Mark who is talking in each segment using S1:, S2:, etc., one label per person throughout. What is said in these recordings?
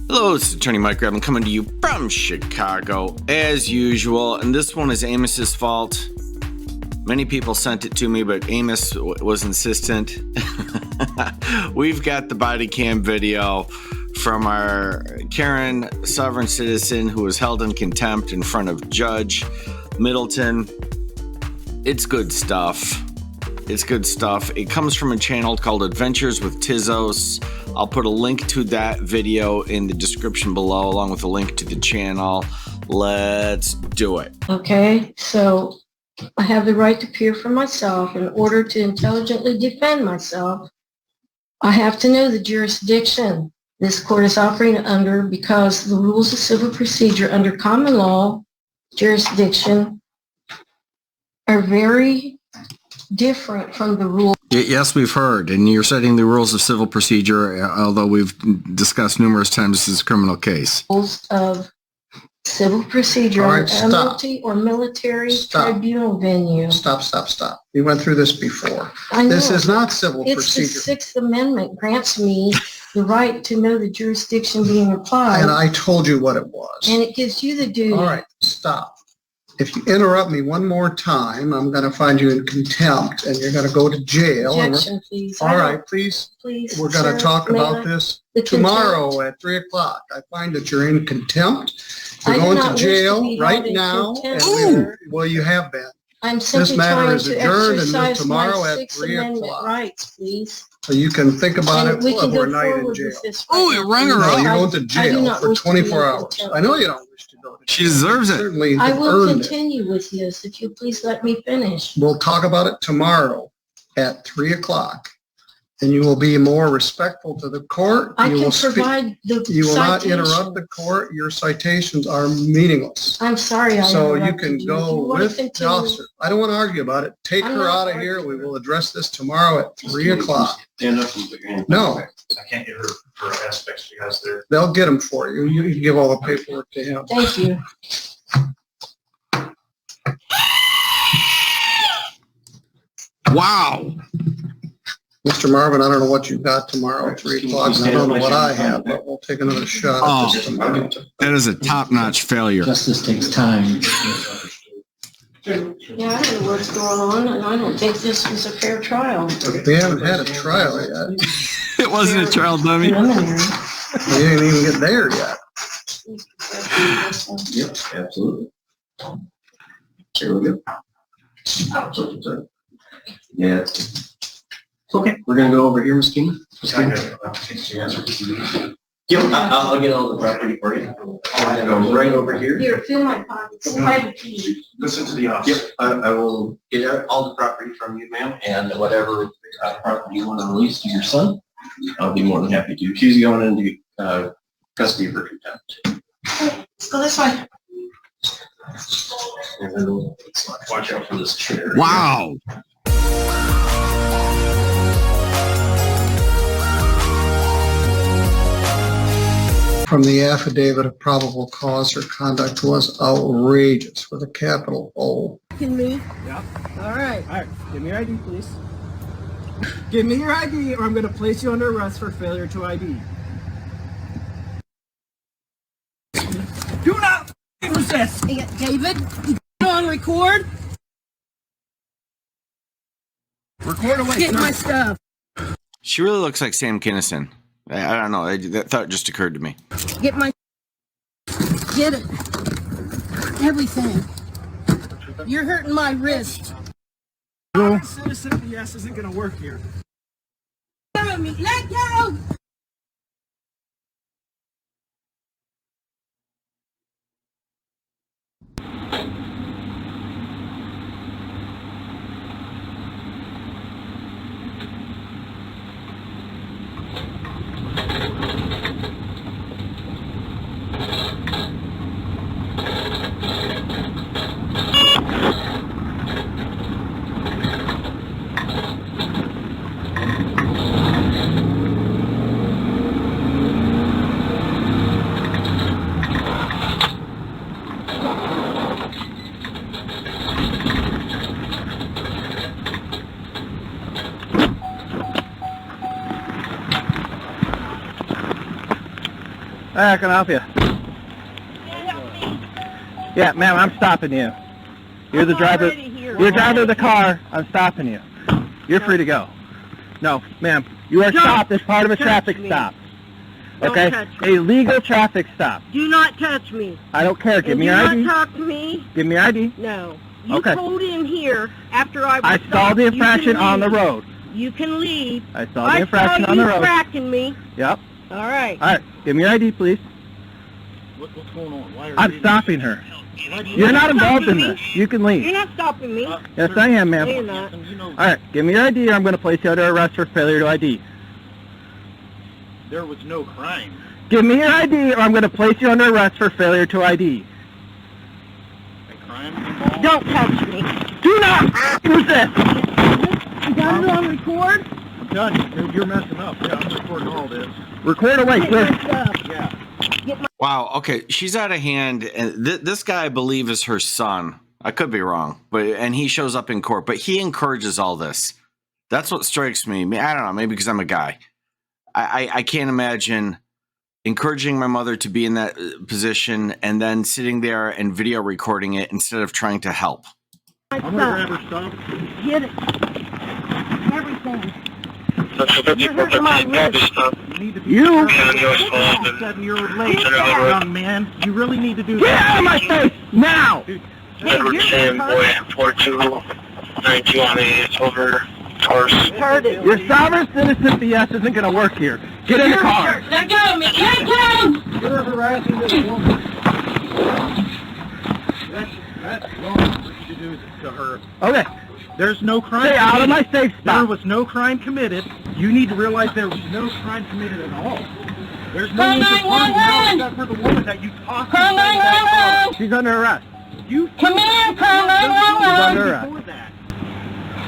S1: Hello, this is Attorney Mike Grab. I'm coming to you from Chicago, as usual, and this one is Amos's fault. Many people sent it to me, but Amos was insistent. We've got the body cam video from our Karen sovereign citizen who was held in contempt in front of Judge Middleton. It's good stuff. It's good stuff. It comes from a channel called Adventures with Tizos. I'll put a link to that video in the description below, along with a link to the channel. Let's do it.
S2: Okay, so I have the right to appear for myself. In order to intelligently defend myself, I have to know the jurisdiction this court is operating under, because the rules of civil procedure under common law jurisdiction are very different from the rules.
S1: Yes, we've heard, and you're setting the rules of civil procedure, although we've discussed numerous times this is a criminal case.
S2: Of civil procedure
S3: All right,
S2: under Admiralty or military tribunal venue.
S3: Stop. We went through this before.
S2: I know.
S3: This is not civil
S2: It's
S3: procedure.
S2: the Sixth Amendment grants me the right to know the jurisdiction being applied.
S3: And I told you what it was.
S2: And it gives you the duty.
S3: All right, stop. If you interrupt me one more time, I'm going to find you in contempt and you're going to go to jail.
S2: Objection, please.
S3: All right, please.
S2: Please.
S3: We're going to talk about this tomorrow at 3 o'clock. I find that you're in contempt. You're going to jail right now. Well, you have been.
S2: I'm simply
S3: This matter
S2: trying
S3: is
S2: to
S3: adjourned and
S2: exercise
S3: tomorrow
S2: my
S3: at
S2: Sixth
S3: 3
S2: Amendment
S3: o'clock.
S2: rights, please.
S3: So you can think about
S2: And
S3: it
S2: we can go
S3: overnight in
S2: forward
S3: jail.
S2: with this.
S1: Oh,
S2: right
S1: it
S2: now.
S1: rang her
S3: No,
S1: up.
S3: you're going to
S2: I do
S3: jail
S2: not
S3: for
S2: wish to be
S3: 24
S2: in
S3: hours.
S2: contempt.
S3: I know you don't wish to go to jail.
S1: She deserves it.
S3: Certainly
S2: I
S3: have
S2: will
S3: earned it.
S2: continue with this if you please let me finish.
S3: We'll talk about it tomorrow at 3 o'clock. And you will be more respectful to the court.
S2: I
S3: You
S2: can
S3: will speak-
S2: provide the
S3: You will not
S2: citation.
S3: interrupt the court. Your citations are meaningless.
S2: I'm sorry I
S3: So you
S2: interrupted
S3: can
S2: you.
S3: go
S2: If you want to
S3: with the
S2: continue-
S3: officer. I don't want to argue about it. Take
S2: I'm
S3: her
S2: not
S3: out of here. We
S2: arguing.
S3: will address this tomorrow at 3 o'clock.
S4: Stand up and put your hand.
S3: No,
S4: I can't get her aspects because they're.
S3: they'll get them for you. You can give all the paperwork to him.
S2: Thank you.
S1: Wow.
S3: Mr. Marvin, I don't know what you've got tomorrow at 3 o'clock. And I don't know what I have, but we'll take another shot at this tomorrow.
S1: That is a top-notch failure.
S5: Justice takes time.
S2: Yeah, I don't know what's going on, and I don't think this was a fair trial.
S3: We haven't had a trial yet.
S1: It wasn't a trial dummy.
S2: Preliminary.
S3: We didn't even get there yet.
S4: Yep, absolutely. Here we go. Yeah. It's okay. We're gonna go over here, Ms. King. Yep, I'll get all the property for you. I'm gonna go right over here.
S2: Here, fill my pockets. I have a key.
S4: Listen to the officer. Yep, I will get all the property from you, ma'am, and whatever property you want to release to your son, I'll be more than happy to. She's going into custody for contempt.
S2: Let's go this way.
S4: And then watch out for this chair.
S1: Wow.
S3: From the affidavit of probable cause, her conduct was outrageous with a capital O.
S2: Can move.
S6: Yep.
S2: All right.
S6: All right. Give me your ID, please. Give me your ID, or I'm going to place you under arrest for failure to ID. Do not resist.
S2: David, you on record?
S6: Record away.
S2: Get my stuff.
S1: She really looks like Sam Kinison. I don't know. That thought just occurred to me.
S2: Get my. Get it. Everything. You're hurting my wrist.
S6: Citizen yes isn't going to work here.
S2: Let me. Let go.
S5: I can help you. Yeah, ma'am, I'm stopping you. You're the driver. You're the driver of the car. I'm stopping you. You're free to go. No, ma'am, you are stopped as part of a traffic stop. Okay? A legal traffic stop.
S7: Do not touch me.
S5: I don't care. Give me your ID.
S7: Do not talk to me.
S5: Give me your ID.
S7: No. You pulled in here after I was
S5: I saw the infraction on the road.
S7: You can leave.
S5: I saw the infraction on the road.
S7: I saw you tracking me.
S5: Yep.
S7: All right.
S5: All right. Give me your ID, please.
S8: What's going on? Why are
S5: I'm stopping her. You're not involved in this. You can leave.
S7: You're not stopping me.
S5: Yes, I am, ma'am.
S7: No, you're not.
S5: All right. Give me your ID or I'm going to place you under arrest for failure to ID.
S8: There was no crime.
S5: Give me your ID or I'm going to place you under arrest for failure to ID.
S8: A crime involved?
S7: Don't touch me.
S5: Do not resist.
S7: You got it on record?
S8: I'm telling you, you're messing up. Yeah, I'm recording all this.
S5: Record away, sir.
S8: Yeah.
S1: Wow. Okay, she's out of hand, and this guy, I believe, is her son. I could be wrong, and he shows up in court, but he encourages all this. That's what strikes me. I don't know, maybe because I'm a guy. I can't imagine encouraging my mother to be in that position and then sitting there and video recording it instead of trying to help.
S8: I'm going to grab her stuff.
S7: Get it. Everything.
S5: You
S8: 7-year-old lady, young man. You really need to do
S5: get out of my face now!
S9: Edward Sam, boy, 4292 on the over cars.
S5: Your sovereign citizen BS isn't going to work here. Get in the car.
S2: Let go of me. Let go!
S8: You're harassing this woman. That's wrong for you to do to her.
S5: Okay.
S8: There's no crime
S5: Stay out of my
S8: committed.
S5: safe
S8: There
S5: spot.
S8: was no crime committed. You need to realize there was no crime committed at all. There's no
S2: Call
S8: need to prove
S2: 911.
S8: now except for the woman that you talked to.
S2: Call 911.
S5: She's under arrest.
S8: You
S2: Come here, call
S5: She's
S2: 911.
S5: under arrest.
S8: before that.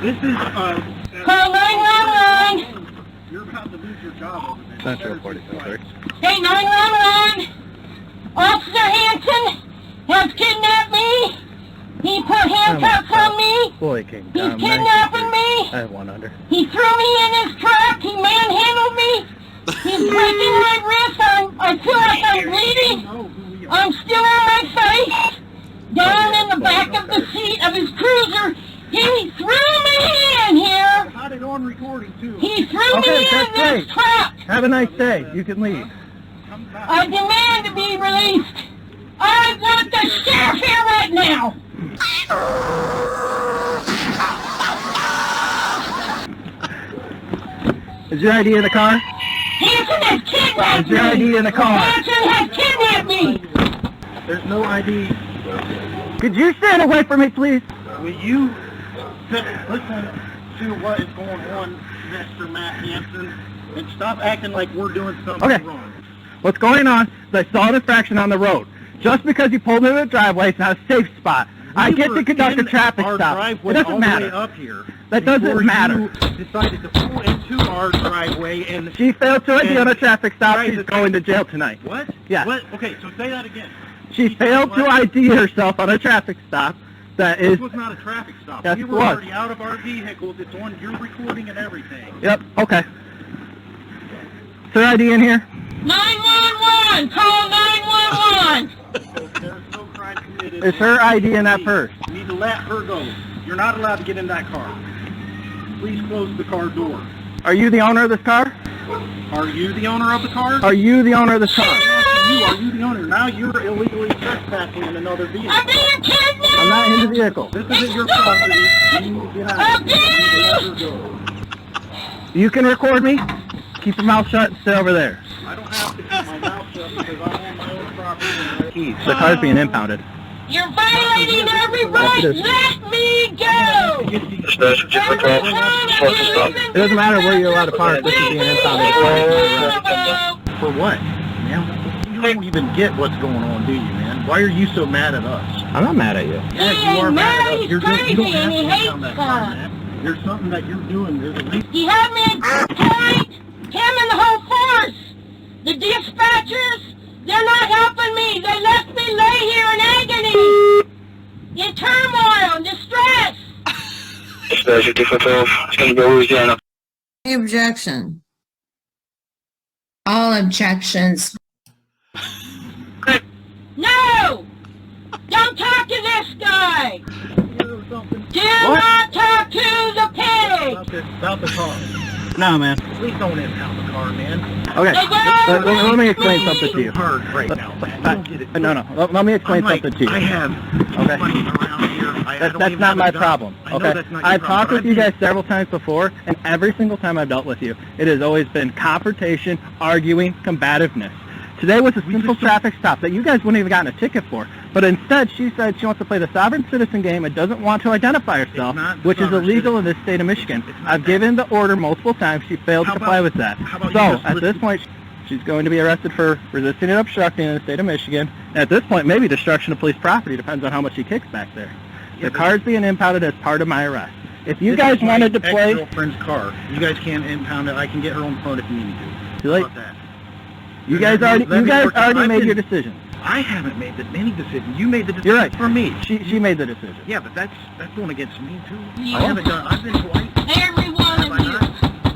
S8: This is
S2: Call 911.
S8: you're about to lose your job over this.
S5: Central 46.
S2: Hey, 911. Officer Hanson has kidnapped me. He put handcuffs on me.
S5: Boy, came
S2: He's
S5: down.
S2: kidnapping me.
S5: I have one under.
S2: He threw me in his truck. He manhandled me. He's breaking my wrist. I feel like I'm bleeding. I'm still on my face. Down in the back of the seat of his cruiser. He threw me in here.
S8: Got it on recording too.
S2: He threw
S5: Okay,
S2: me in
S5: that's
S2: this
S5: great.
S2: truck.
S5: Have a nice day. You can leave.
S2: I demand to be released. I want the sheriff here right now.
S5: Is your ID in the car?
S2: Hanson has kidnapped
S5: Is your ID
S2: me.
S5: in the car?
S2: Hanson has kidnapped me.
S8: There's no ID.
S5: Could you stand away from me, please?
S8: Will you listen to what is going on, Mr. Matt Hanson, and stop acting like we're doing something
S5: Okay.
S8: wrong?
S5: What's going on is I saw an infraction on the road. Just because you pulled into the driveway, it's not a safe spot. I
S8: We
S5: get
S8: were
S5: to conduct a
S8: in
S5: traffic
S8: our
S5: stop. It
S8: driveway
S5: doesn't
S8: all the way
S5: matter.
S8: up here
S5: That doesn't
S8: before
S5: matter.
S8: You decided to pull into our driveway and
S5: She failed to ID
S8: And
S5: on a traffic stop.
S8: tried
S5: She's
S8: to-
S5: going to jail tonight.
S8: what?
S5: Yeah.
S8: What? Okay, so say that again.
S5: She failed to ID herself on a traffic stop. That is.
S8: This was not a traffic stop.
S5: Yes,
S8: We
S5: it
S8: were
S5: was.
S8: already out of our vehicles. It's on your recording and everything.
S5: Yep. Okay. Is her ID in here?
S2: 911. Call 911.
S8: There's no crime committed.
S5: Is her ID in that purse?
S8: You need to let her go. You're not allowed to get in that car. Please close the car door.
S5: Are you the owner of this car?
S8: Are you the owner of the car?
S5: Are you the owner of this car?
S8: Are you the owner? Now you're illegally trespassing in another vehicle.
S2: I'm being kidnapped.
S5: I'm not in the vehicle.
S8: This isn't your property. You need to get out of here. You need to let her go.
S5: You can record me. Keep your mouth shut and stay over there.
S8: I don't have to keep my mouth shut because I'm on my own property.
S5: The car's being impounded.
S2: You're violating every right.
S5: Yes, it is.
S2: Let me go.
S9: Special different
S2: Every
S9: call.
S2: time
S9: Supposed to stop.
S5: It doesn't matter where you're allowed to park. This is being impounded.
S8: For what? Man, you don't even get what's going on, do you, man? Why are you so mad at us?
S5: I'm not mad at you.
S8: Yes,
S2: He
S8: you are
S2: ain't
S8: mad
S2: mad,
S8: at us.
S2: he's
S8: You don't
S2: crazy,
S8: have
S2: and
S8: to
S2: he
S8: get on
S2: hates
S8: that car,
S2: us.
S8: man. There's something that you're doing. There's at least
S2: He had me at gunpoint. Him and the whole force. The dispatchers, they're not helping me. They left me lay here in agony. In turmoil and distress.
S9: Special different call. It's going to go Louisiana.
S10: Objection. All objections.
S7: No! Don't talk to this guy!
S8: Or something.
S7: Do not talk to the pig!
S8: About the car. No, man. Please don't impound the car, man.
S5: Okay, let me explain something to you.
S8: Hard right now, man. I don't get it.
S5: No, let me explain something to you.
S8: I have
S5: Okay.
S8: money around here.
S5: That's not my problem.
S8: I know
S5: Okay,
S8: that's not your
S5: I've
S8: problem,
S5: talked
S8: but
S5: with you guys several times before, and every single time I've dealt with you, it has always been confrontation, arguing, combativeness. Today was a simple traffic stop that you guys wouldn't have gotten a ticket for, but instead she said she wants to play the sovereign citizen game and doesn't want to identify herself, which is illegal in this state of Michigan. I've given the order multiple times. She failed to comply with that. So at this point, she's going to be arrested for resisting and obstructing in the state of Michigan. And at this point, maybe destruction of police property, depends on how much she kicks back there. The car's being impounded as part of my arrest. If you guys wanted to play...
S8: Ex-girlfriend's car. You guys can't impound it. I can get her own phone if you need me to.
S5: Too late.
S8: How about that?
S5: You guys already made your decision.
S8: I haven't made any decision. You made the decision.
S5: You're right.
S8: For me.
S5: She made the decision.
S8: Yeah, but that's going against me too.
S7: Yeah.
S8: I haven't done. I've been polite.
S7: Every one
S8: Have
S7: of
S8: I
S7: you.
S8: not?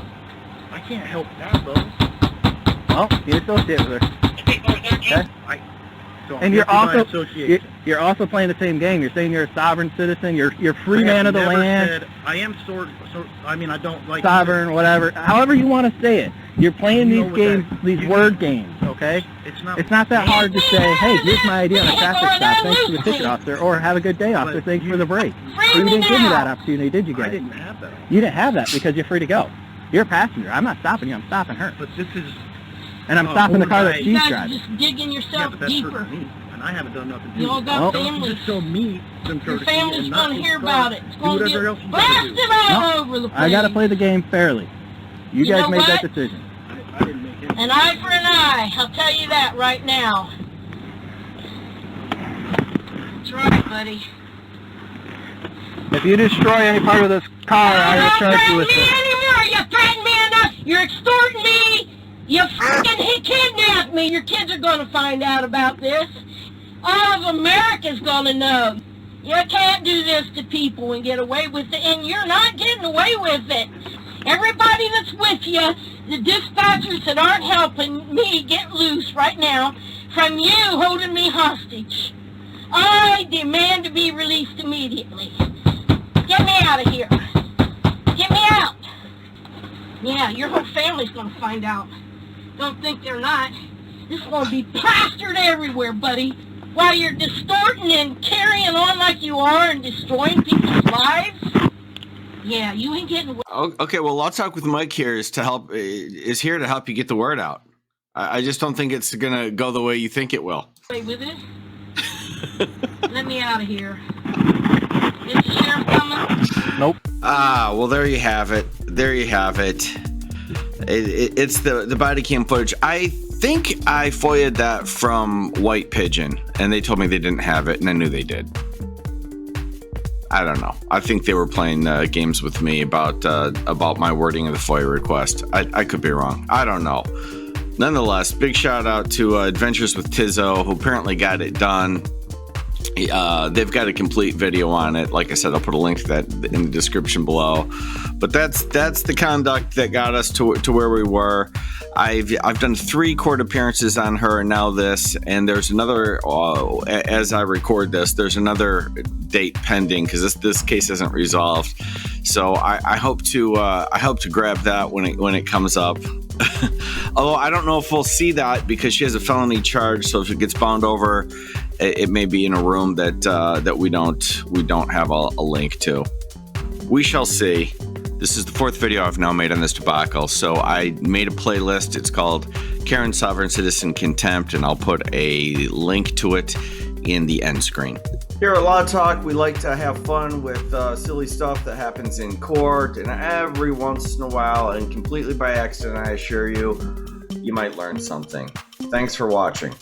S8: I can't help that though.
S5: Well, you associate with her. Okay?
S8: So
S5: And you're also playing the same game. You're saying you're a sovereign citizen. You're free man of the land.
S8: I am I mean, I don't like
S5: sovereign, whatever. However you want to say it. You're playing these games, these word games. Okay? It's not that hard to say, hey, here's my idea on a traffic stop. Thanks to the ticket officer, or have a good day, officer. Thanks for the break. Or you didn't give me that opportunity, did you guys?
S8: I didn't have that.
S5: You didn't have that because you're free to go. You're a passenger. I'm not stopping you. I'm stopping her.
S8: But this is.
S5: And I'm stopping the car that
S7: You
S5: she's
S7: guys are
S5: driving.
S7: just digging
S8: Yeah,
S7: yourself
S8: but that's
S7: deeper.
S8: hurting me, and I haven't done nothing to
S7: You all
S8: you.
S7: got
S5: Well,
S7: families.
S8: Just show me some
S7: Your
S8: courtesy
S7: family's
S8: and not
S7: gonna hear
S8: just
S7: about it. It's
S8: do
S7: gonna
S8: whatever
S7: get
S8: else you gotta
S7: blasted
S8: do.
S7: all
S5: No,
S7: over the place.
S5: I got to play the game fairly. You
S7: You
S5: guys
S7: know
S5: made that
S7: what?
S5: decision.
S8: I didn't make any.
S7: An eye for an eye. I'll tell you that right now. That's right, buddy.
S5: If you destroy any part of this car, I will charge you with
S7: Don't
S5: it.
S7: threaten me anymore. You threatened me enough. You're extorting me. You fucking kidnapped me. Your kids are going to find out about this. All of America's going to know. You can't do this to people and get away with it, and you're not getting away with it. Everybody that's with you, the dispatchers that aren't helping me get loose right now from you holding me hostage. I demand to be released immediately. Get me out of here. Get me out. Yeah, your whole family's going to find out. Don't think they're not. This is going to be plastered everywhere, buddy. While you're distorting and carrying on like you are and destroying people's lives. Yeah, you ain't getting away.
S1: Okay, well, Law Talk with Mike here is here to help you get the word out. I just don't think it's gonna go the way you think it will.
S7: With it. Let me out of here. Is the sheriff coming?
S5: Nope.
S1: Ah, well, there you have it. There you have it. It's the body cam footage. I think I FOIA'd that from White Pigeon, and they told me they didn't have it, and I knew they did. I don't know. I think they were playing games with me about my wording of the FOIA request. I could be wrong. I don't know. Nonetheless, big shout out to Adventures with Tizzo, who apparently got it done. They've got a complete video on it. Like I said, I'll put a link to that in the description below. But that's the conduct that got us to where we were. I've done 3 court appearances on her, and now this, and there's another. As I record this, there's another date pending because this case isn't resolved. So I hope to grab that when it comes up. Although I don't know if we'll see that because she has a felony charge. So if it gets bound over, it may be in a room that we don't have a link to. We shall see. This is the 4th video I've now made on this debacle. So I made a playlist. It's called Karen Sovereign Citizen Contempt, and I'll put a link to it in the end screen. Here at Law Talk, we like to have fun with silly stuff that happens in court, and every once in a while, and completely by accident, I assure you, you might learn something. Thanks for watching.